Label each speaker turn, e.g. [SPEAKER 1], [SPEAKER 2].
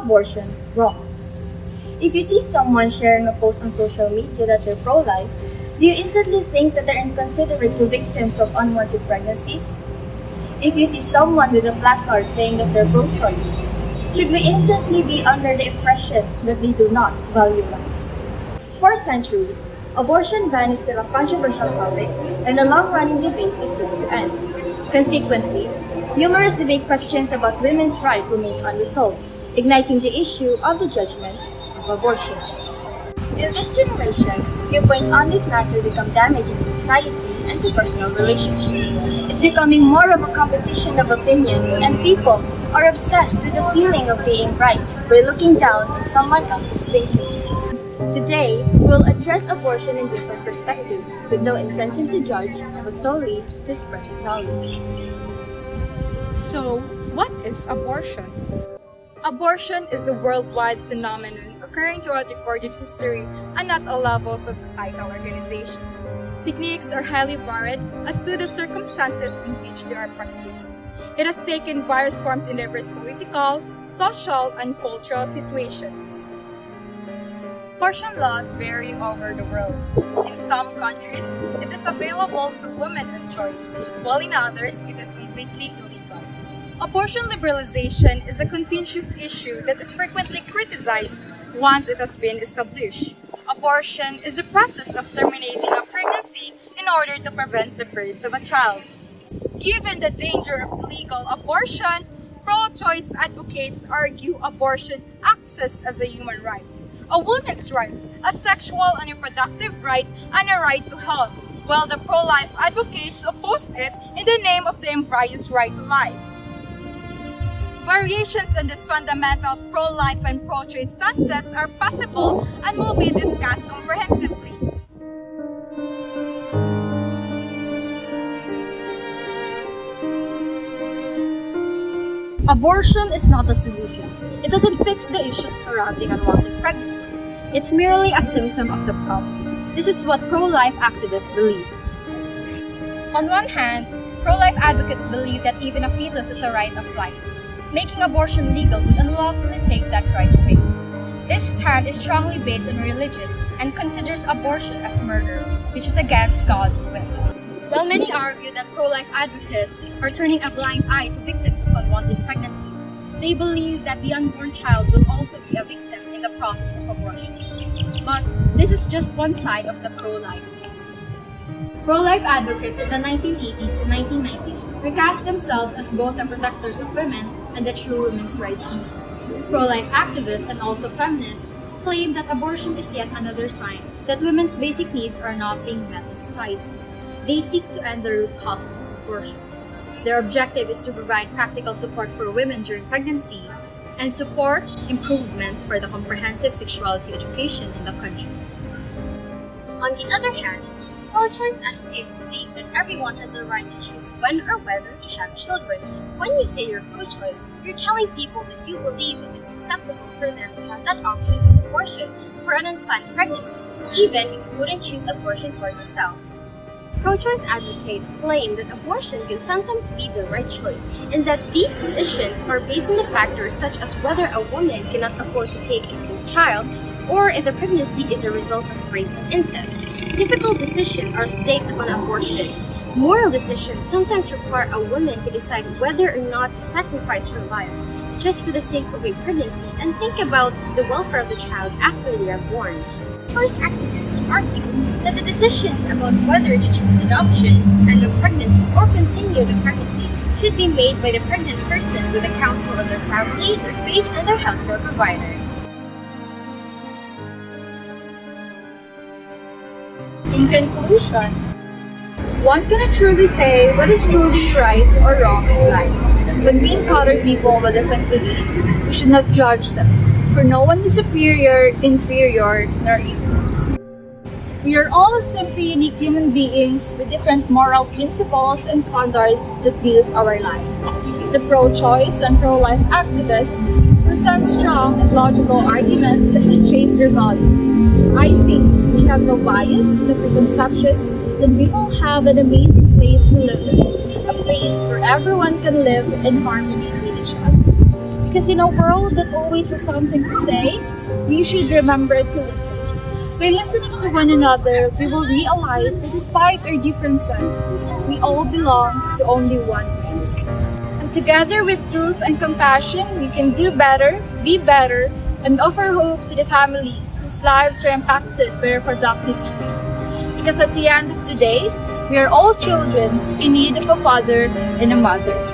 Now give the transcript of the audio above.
[SPEAKER 1] abortion wrong. If you see someone sharing a post on social media that they're pro-life, do you instantly think that they're inconsiderate to victims of unwanted pregnancies? If you see someone with a placard saying that they're pro-choice, should we instantly be under the impression that they do not value life? For centuries, abortion ban is still a controversial topic, and the long-running debate is yet to end. Consequently, numerous debate questions about women's rights remains unresolved, igniting the issue of the judgment of abortion. In this generation, viewpoints on this matter become damaging to society and to personal relationships. It's becoming more of a competition of opinions, and people are obsessed with the feeling of being right by looking down on someone else's thinking. Today, we'll address abortion in different perspectives, with no intention to judge, but solely to spread knowledge.
[SPEAKER 2] So, what is abortion? Abortion is a worldwide phenomenon occurring throughout recorded history and at all levels of societal organization. Techniques are highly varied as to the circumstances in which they are practiced. It has taken various forms in diverse political, social, and cultural situations. Abortion laws vary over the world. In some countries, it is available to women on choice, while in others, it is completely illegal. Abortion liberalization is a contentious issue that is frequently criticized once it has been established. Abortion is the process of terminating a pregnancy in order to prevent the birth of a child. Given the danger of illegal abortion, pro-choice advocates argue abortion acts as a human right, a woman's right, a sexual and reproductive right, and a right to health, while the pro-life advocates oppose it in the name of the embryo's right to life. Variations in these fundamental pro-life and pro-choice stances are possible and will be discussed comprehensively.
[SPEAKER 3] Abortion is not a solution. It doesn't fix the issues surrounding unwanted pregnancies. It's merely a symptom of the problem. This is what pro-life activists believe. On one hand, pro-life advocates believe that even a fetus is a right of life. Making abortion legal would unlawfully take that right away. This stand is strongly based on religion and considers abortion as murder, which is against God's will. While many argue that pro-life advocates are turning a blind eye to victims of unwanted pregnancies, they believe that the unborn child will also be a victim in the process of abortion. But this is just one side of the pro-life movement. Pro-life advocates in the 1980s and 1990s recast themselves as both the protectors of women and the true women's rights movement. Pro-life activists and also feminists claim that abortion is yet another sign that women's basic needs are not being met in society. They seek to end the root causes of abortions. Their objective is to provide practical support for women during pregnancy and support improvements for the comprehensive sexuality education in the country.
[SPEAKER 4] On the other hand, pro-choice advocates believe that everyone has the right to choose when or whether to have children. When you say you're pro-choice, you're telling people that you believe it is acceptable for them to have that option of abortion for an unplanned pregnancy, even if you wouldn't choose abortion for yourself.
[SPEAKER 5] Pro-choice advocates claim that abortion can sometimes be the right choice and that these decisions are based on the factors such as whether a woman cannot afford to take a new child or if the pregnancy is a result of rape and incest. Difficult decisions are staked on abortion. Moral decisions sometimes require a woman to decide whether or not to sacrifice her life just for the sake of a pregnancy and think about the welfare of the child after they are born.
[SPEAKER 4] Choice activists argue that the decisions about whether to choose adoption, end a pregnancy, or continue the pregnancy should be made by the pregnant person with the counsel of their family, their faith, and their healthcare provider.
[SPEAKER 2] In conclusion, one cannot truly say what is truly right or wrong in life. When we encounter people with different beliefs, we should not judge them, for no one is superior, inferior, nor equal. We are all simply unique human beings with different moral principles and standards that views our life. The pro-choice and pro-life activists present strong and logical arguments and exchange their values. I think we have no bias, no preconceptions, then we will have an amazing place to live in, a place where everyone can live in harmony with each other.
[SPEAKER 6] Because in a world that always has something to say, we should remember to listen. By listening to one another, we will realize that despite our differences, we all belong to only one race. And together with truth and compassion, we can do better, be better, and offer hope to the families whose lives are impacted by reproductive choice. Because at the end of the day, we are all children in need of a father and a mother.